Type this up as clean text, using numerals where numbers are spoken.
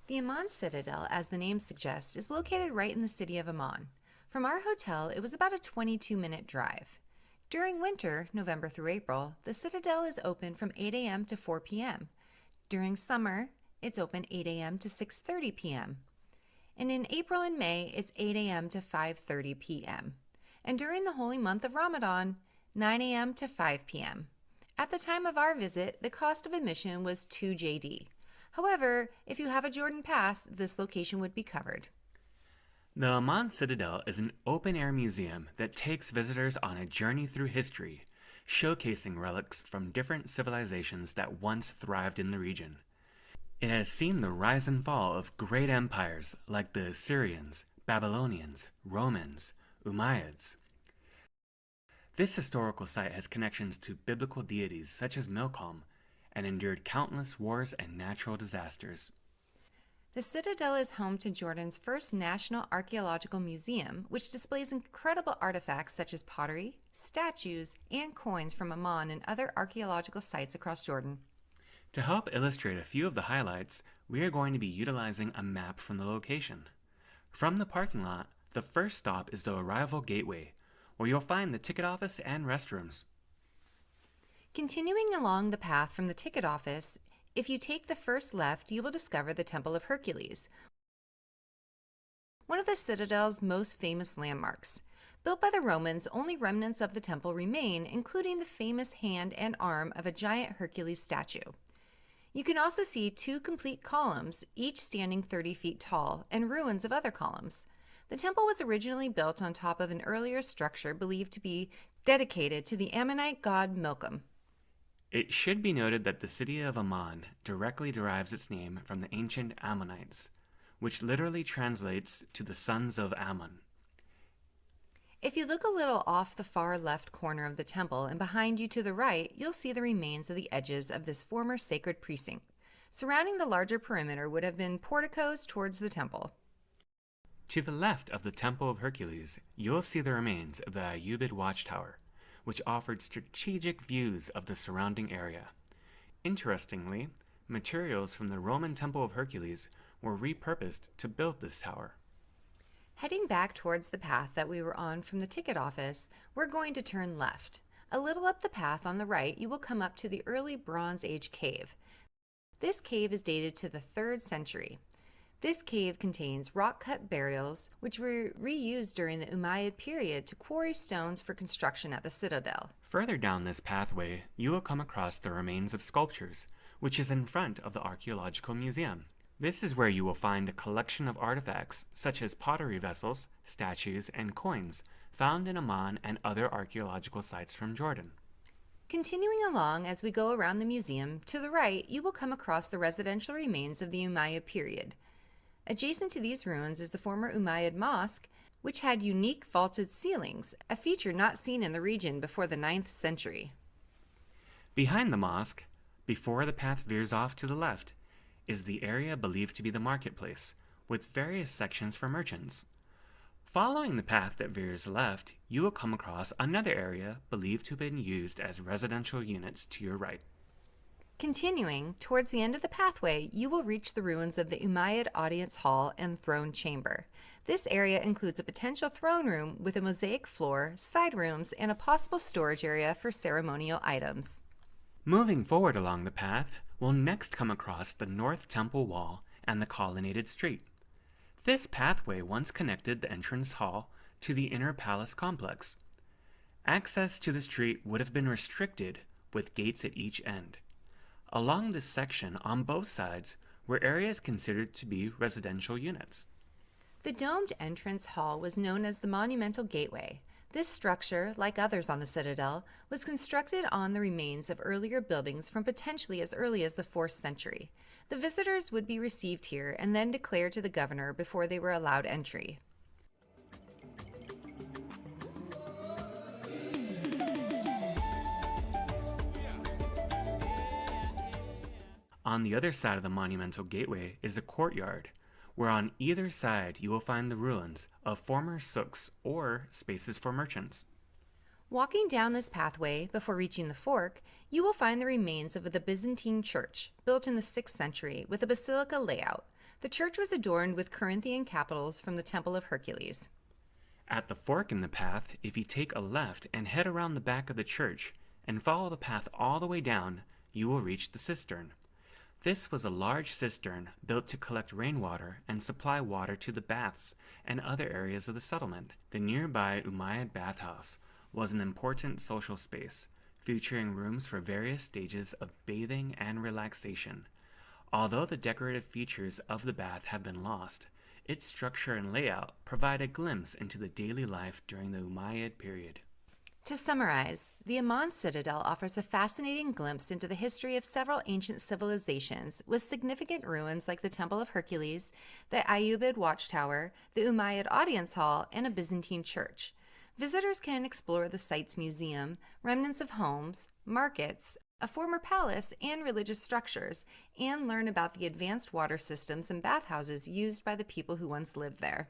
The Amman Citadel, as the name suggests, is located right in the city of Amman. From our hotel, it was about a 22-minute drive. During winter, November through April, the Citadel is open from 8 a.m. to 4 p.m. During summer, it's open 8 a.m. to 6:30 p.m. And in April and May, it's 8 a.m. to 5:30 p.m. And during the holy month of Ramadan, 9 a.m. to 5 p.m. At the time of our visit, the cost of admission was 2 JD. However, if you have a Jordan pass, this location would be covered. The Amman Citadel is an open-air museum that takes visitors on a journey through history, showcasing relics from different civilizations that once thrived in the region. It has seen the rise and fall of great empires like the Assyrians, Babylonians, Romans, Umayyads. This historical site has connections to biblical deities such as Milcom and endured countless wars and natural disasters. The Citadel is home to Jordan's first National Archaeological Museum, which displays incredible artifacts such as pottery, statues, and coins from Amman and other archaeological sites across Jordan. To help illustrate a few of the highlights, we are going to be utilizing a map from the location. From the parking lot, the first stop is the arrival gateway, where you'll find the ticket office and restrooms. Continuing along the path from the ticket office, if you take the first left, you will discover the Temple of Hercules, one of the Citadel's most famous landmarks. Built by the Romans, only remnants of the temple remain, including the famous hand and arm of a giant Hercules statue. You can also see two complete columns, each standing 30 feet tall, and ruins of other columns. The temple was originally built on top of an earlier structure believed to be dedicated to the Ammonite god Milcom. It should be noted that the city of Amman directly derives its name from the ancient Ammonites, which literally translates to the sons of Ammon. If you look a little off the far left corner of the temple and behind you to the right, you'll see the remains of the edges of this former sacred precinct. Surrounding the larger perimeter would have been porticos towards the temple. To the left of the Temple of Hercules, you'll see the remains of the Umayyad Watchtower, which offered strategic views of the surrounding area. Interestingly, materials from the Roman Temple of Hercules were repurposed to build this tower. Heading back towards the path that we were on from the ticket office, we're going to turn left. A little up the path on the right, you will come up to the early Bronze Age cave. This cave is dated to the 3rd century. This cave contains rock-cut burials, which were reused during the Umayyad period to quarry stones for construction at the citadel. Further down this pathway, you will come across the remains of sculptures, which is in front of the Archaeological Museum. This is where you will find a collection of artifacts, such as pottery vessels, statues, and coins, found in Amman and other archaeological sites from Jordan. Continuing along as we go around the museum, to the right, you will come across the residential remains of the Umayyad period. Adjacent to these ruins is the former Umayyad Mosque, which had unique vaulted ceilings, a feature not seen in the region before the 9th century. Behind the mosque, before the path veers off to the left, is the area believed to be the marketplace, with various sections for merchants. Following the path that veers left, you will come across another area believed to have been used as residential units to your right. Continuing, towards the end of the pathway, you will reach the ruins of the Umayyad Audience Hall and Throne Chamber. This area includes a potential throne room with a mosaic floor, side rooms, and a possible storage area for ceremonial items. Moving forward along the path, we'll next come across the North Temple Wall and the colonnaded street. This pathway once connected the entrance hall to the inner palace complex. Access to the street would have been restricted with gates at each end. Along this section, on both sides, were areas considered to be residential units. The domed entrance hall was known as the Monumental Gateway. This structure, like others on the Citadel, was constructed on the remains of earlier buildings from potentially as early as the 4th century. The visitors would be received here and then declared to the governor before they were allowed entry. On the other side of the monumental gateway is a courtyard, where on either side you will find the ruins of former souks or spaces for merchants. Walking down this pathway before reaching the fork, you will find the remains of the Byzantine Church, built in the 6th century with a basilica layout. The church was adorned with Corinthian capitals from the Temple of Hercules. At the fork in the path, if you take a left and head around the back of the church and follow the path all the way down, you will reach the cistern. This was a large cistern built to collect rainwater and supply water to the baths and other areas of the settlement. The nearby Umayyad bathhouse was an important social space, featuring rooms for various stages of bathing and relaxation. Although the decorative features of the bath have been lost, its structure and layout provide a glimpse into the daily life during the Umayyad period. To summarize, the Amman Citadel offers a fascinating glimpse into the history of several ancient civilizations with significant ruins like the Temple of Hercules, the Ayyubid Watchtower, the Umayyad Audience Hall, and a Byzantine church. Visitors can explore the site's museum, remnants of homes, markets, a former palace, and religious structures, and learn about the advanced water systems and bathhouses used by the people who once lived there.